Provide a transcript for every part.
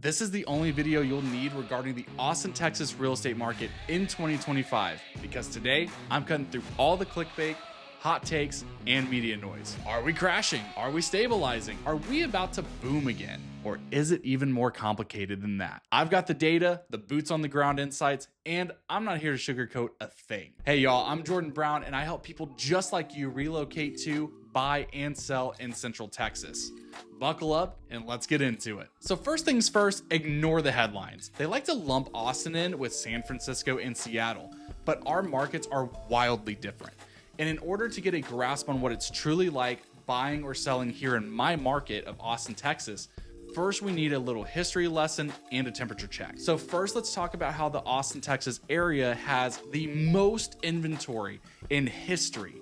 This is the only video you'll need regarding the Austin, Texas real estate market in 2025, because today I'm cutting through all the clickbait, hot takes, and media noise. Are we crashing? Are we stabilizing? Are we about to boom again? Or is it even more complicated than that? I've got the data, the boots on the ground insights, and I'm not here to sugarcoat a thing. Hey y'all, I'm Jordan Brown, and I help people just like you relocate to, buy, and sell in Central Texas. Buckle up and let's get into it. So first things first, ignore the headlines. They like to lump Austin in with San Francisco and Seattle, but our markets are wildly different. And in order to get a grasp on what it's truly like buying or selling here in my market of Austin, Texas, first we need a little history lesson and a temperature check. So first, let's talk about how the Austin, Texas area has the most inventory in history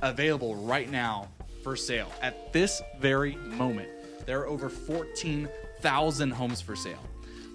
available right now for sale. At this very moment, there are over 14,000 homes for sale.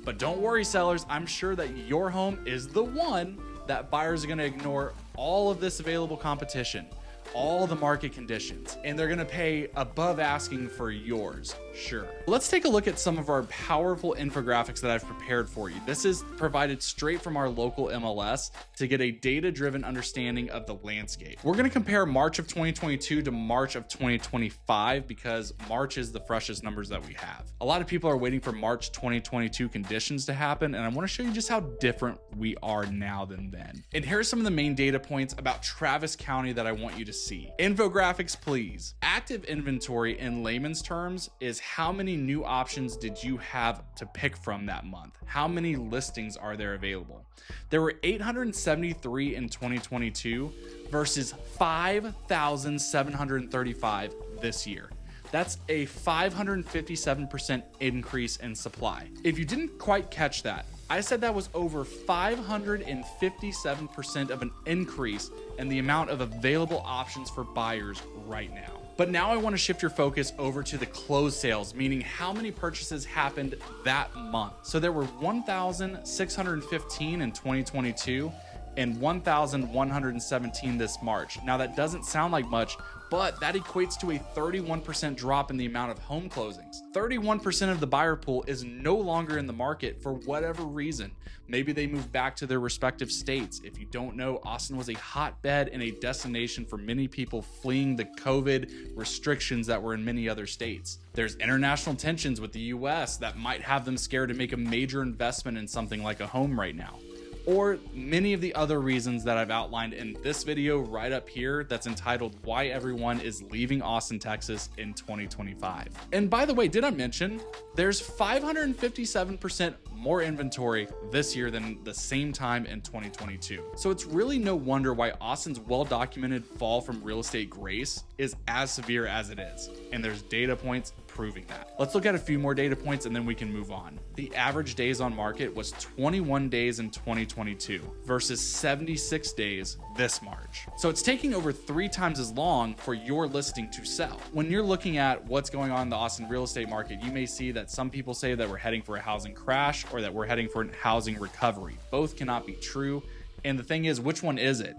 But don't worry, sellers, I'm sure that your home is the one that buyers are gonna ignore all of this available competition, all the market conditions, and they're gonna pay above asking for yours, sure. Let's take a look at some of our powerful infographics that I've prepared for you. This is provided straight from our local MLS to get a data-driven understanding of the landscape. We're gonna compare March of 2022 to March of 2025 because March is the freshest numbers that we have. A lot of people are waiting for March 2022 conditions to happen, and I wanna show you just how different we are now than then. And here are some of the main data points about Travis County that I want you to see. Infographics, please. Active inventory in layman's terms is how many new options did you have to pick from that month? How many listings are there available? There were 873 in 2022 versus 5,735 this year. That's a 557% increase in supply. If you didn't quite catch that, I said that was over 557% of an increase in the amount of available options for buyers right now. But now I want to shift your focus over to the closed sales, meaning how many purchases happened that month. So there were 1,615 in 2022 and 1,117 this March. Now that doesn't sound like much, but that equates to a 31% drop in the amount of home closings. 31% of the buyer pool is no longer in the market for whatever reason. Maybe they moved back to their respective states. If you don't know, Austin was a hotbed and a destination for many people fleeing the COVID restrictions that were in many other states. There's international tensions with the US that might have them scared to make a major investment in something like a home right now, or many of the other reasons that I've outlined in this video right up here that's entitled Why Everyone is Leaving Austin, Texas in 2025. And by the way, did I mention there's 557% more inventory this year than the same time in 2022. So it's really no wonder why Austin's well-documented fall from real estate grace is as severe as it is. And there's data points proving that. Let's look at a few more data points and then we can move on. The average days on market was 21 days in 2022 versus 76 days this March. So it's taking over 3 times as long for your listing to sell. When you're looking at what's going on in the Austin real estate market, you may see that some people say that we're heading for a housing crash or that we're heading for a housing recovery. Both cannot be true. And the thing is, which one is it?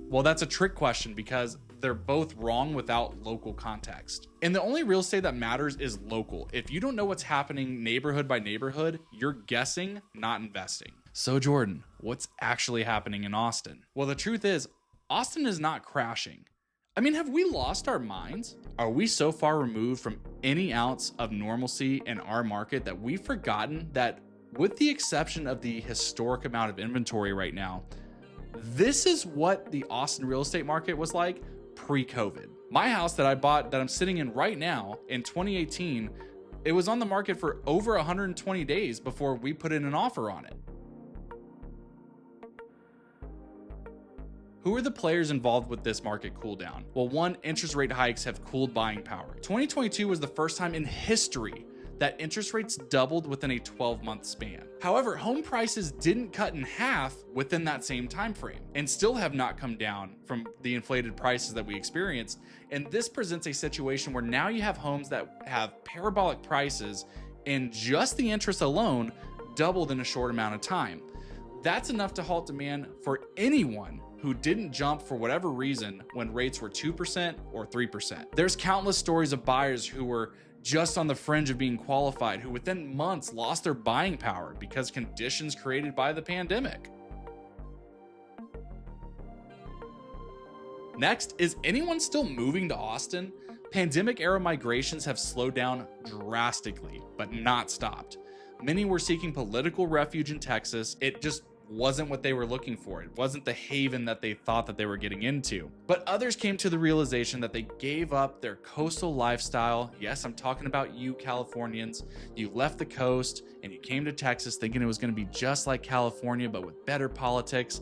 Well, that's a trick question because they're both wrong without local context. And the only real estate that matters is local. If you don't know what's happening neighborhood by neighborhood, you're guessing, not investing. So Jordan, what's actually happening in Austin? Well, the truth is, Austin is not crashing. I mean, have we lost our minds? Are we so far removed from any ounce of normalcy in our market that we've forgotten that, with the exception of the historic amount of inventory right now, this is what the Austin real estate market was like pre-COVID. My house that I bought that I'm sitting in right now in 2018, it was on the market for over 120 days before we put in an offer on it. Who are the players involved with this market cool down? Well, one, interest rate hikes have cooled buying power. 2022 was the first time in history that interest rates doubled within a 12-month span. However, home prices didn't cut in half within that same time frame and still have not come down from the inflated prices that we experienced. And this presents a situation where now you have homes that have parabolic prices and just the interest alone doubled in a short amount of time. That's enough to halt demand for anyone who didn't jump for whatever reason when rates were 2% or 3%. There's countless stories of buyers who were just on the fringe of being qualified who within months lost their buying power because conditions created by the pandemic. Next, is anyone still moving to Austin? Pandemic era migrations have slowed down drastically, but not stopped. Many were seeking political refuge in Texas. It just wasn't what they were looking for. It wasn't the haven that they thought that they were getting into. But others came to the realization that they gave up their coastal lifestyle. Yes, I'm talking about you Californians. You left the coast and you came to Texas thinking it was going to be just like California, but with better politics.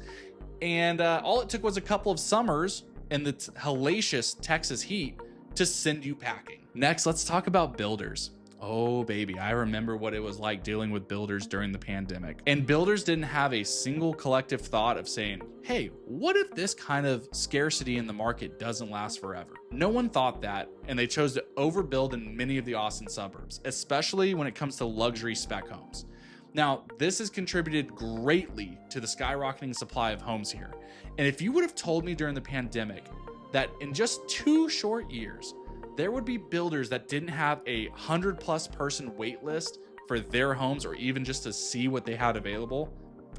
And all it took was a couple of summers and the hellacious Texas heat to send you packing. Next, let's talk about builders. Oh baby, I remember what it was like dealing with builders during the pandemic. And builders didn't have a single collective thought of saying, hey, what if this kind of scarcity in the market doesn't last forever? No one thought that, and they chose to overbuild in many of the Austin suburbs, especially when it comes to luxury spec homes. Now, this has contributed greatly to the skyrocketing supply of homes here. And if you would have told me during the pandemic that in just 2 short years, there would be builders that didn't have a 100+ person wait list for their homes or even just to see what they had available,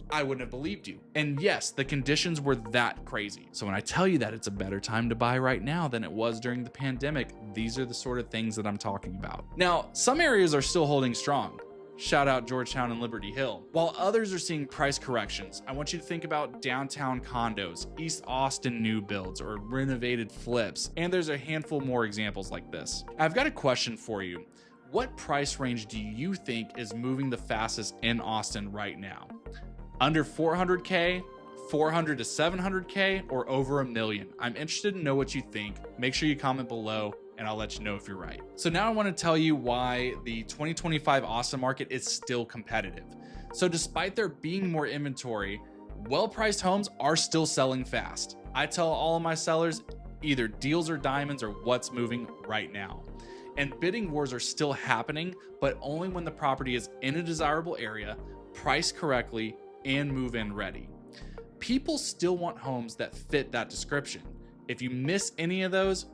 I wouldn't have believed you. And yes, the conditions were that crazy. So when I tell you that it's a better time to buy right now than it was during the pandemic, these are the sort of things that I'm talking about. Now, some areas are still holding strong. Shout out Georgetown and Liberty Hill. While others are seeing price corrections, I want you to think about downtown condos, East Austin new builds, or renovated flips. And there's a handful more examples like this. I've got a question for you. What price range do you think is moving the fastest in Austin right now? Under 400K, 400 to 700K, or over $1 million? I'm interested to know what you think. Make sure you comment below, and I'll let you know if you're right. So now I want to tell you why the 2025 Austin market is still competitive. So despite there being more inventory, well-priced homes are still selling fast. I tell all of my sellers, either deals or diamonds are what's moving right now. And bidding wars are still happening, but only when the property is in a desirable area, priced correctly, and move-in ready. People still want homes that fit that description. If you miss any of those,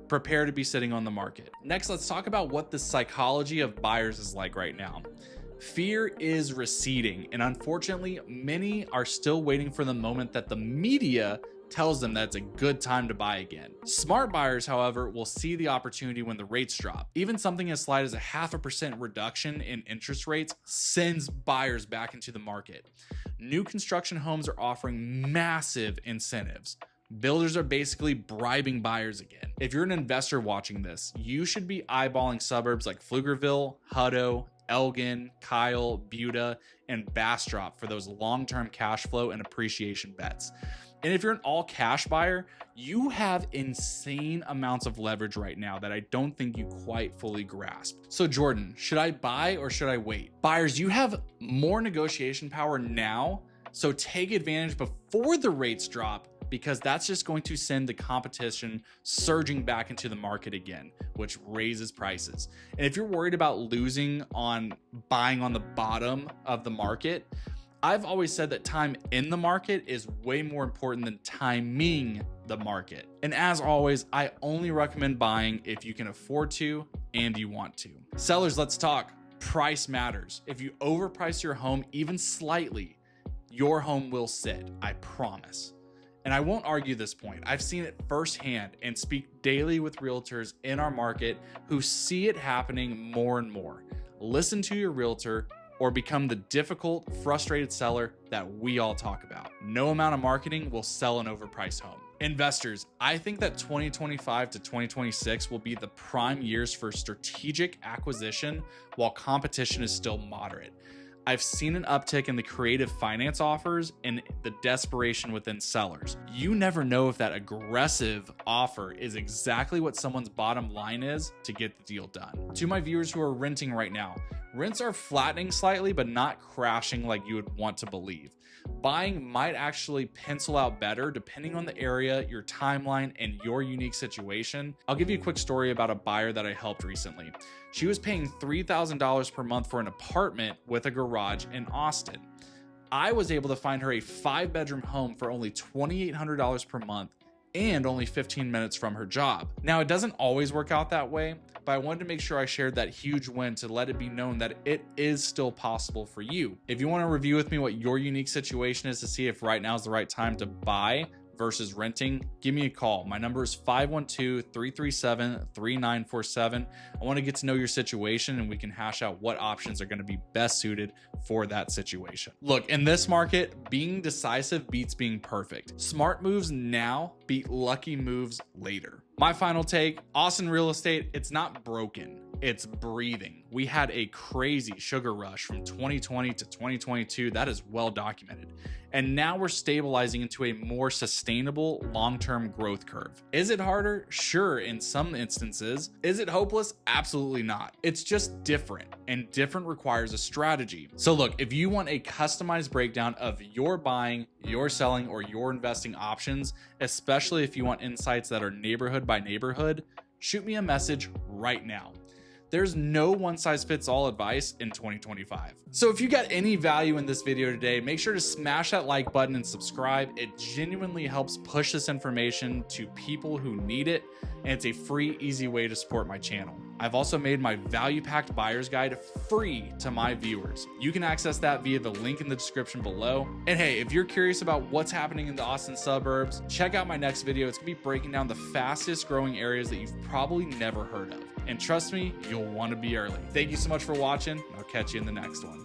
prepare to be sitting on the market. Next, let's talk about what the psychology of buyers is like right now. Fear is receding, and unfortunately, many are still waiting for the moment that the media tells them that it's a good time to buy again. Smart buyers, however, will see the opportunity when the rates drop. Even something as slight as a 0.5% reduction in interest rates sends buyers back into the market. New construction homes are offering massive incentives. Builders are basically bribing buyers again. If you're an investor watching this, you should be eyeballing suburbs like Pflugerville, Hutto, Elgin, Kyle, Buda, and Bastrop for those long-term cash flow and appreciation bets. And if you're an all-cash buyer, you have insane amounts of leverage right now that I don't think you quite fully grasp. So Jordan, should I buy or should I wait? Buyers, you have more negotiation power now, so take advantage before the rates drop, because that's just going to send the competition surging back into the market again, which raises prices. And if you're worried about losing on buying on the bottom of the market, I've always said that time in the market is way more important than timing the market. And as always, I only recommend buying if you can afford to and you want to. Sellers, let's talk. Price matters. If you overprice your home even slightly, your home will sit, I promise. And I won't argue this point. I've seen it firsthand and speak daily with realtors in our market who see it happening more and more. Listen to your realtor or become the difficult, frustrated seller that we all talk about. No amount of marketing will sell an overpriced home. Investors, I think that 2025 to 2026 will be the prime years for strategic acquisition while competition is still moderate. I've seen an uptick in the creative finance offers and the desperation within sellers. You never know if that aggressive offer is exactly what someone's bottom line is to get the deal done. To my viewers who are renting right now, rents are flattening slightly, but not crashing like you would want to believe. Buying might actually pencil out better depending on the area, your timeline, and your unique situation. I'll give you a quick story about a buyer that I helped recently. She was paying $3,000 per month for an apartment with a garage in Austin. I was able to find her a 5-bedroom home for only $2,800 per month and only 15 minutes from her job. Now, it doesn't always work out that way, but I wanted to make sure I shared that huge win to let it be known that it is still possible for you. If you want to review with me what your unique situation is to see if right now is the right time to buy versus renting, give me a call. My number is 512-337-3947. I want to get to know your situation and we can hash out what options are going to be best suited for that situation. Look, in this market, being decisive beats being perfect. Smart moves now beat lucky moves later. My final take, Austin real estate, it's not broken, it's breathing. We had a crazy sugar rush from 2020 to 2022. That is well documented. And now we're stabilizing into a more sustainable long-term growth curve. Is it harder? Sure, in some instances. Is it hopeless? Absolutely not. It's just different, and different requires a strategy. So look, if you want a customized breakdown of your buying, your selling, or your investing options, especially if you want insights that are neighborhood by neighborhood, shoot me a message right now. There's no one-size-fits-all advice in 2025. So if you got any value in this video today, make sure to smash that like button and subscribe. It genuinely helps push this information to people who need it, and it's a free, easy way to support my channel. I've also made my value-packed buyer's guide free to my viewers. You can access that via the link in the description below. And hey, if you're curious about what's happening in the Austin suburbs, check out my next video. It's gonna be breaking down the fastest growing areas that you've probably never heard of. And trust me, you'll want to be early. Thank you so much for watching. I'll catch you in the next one.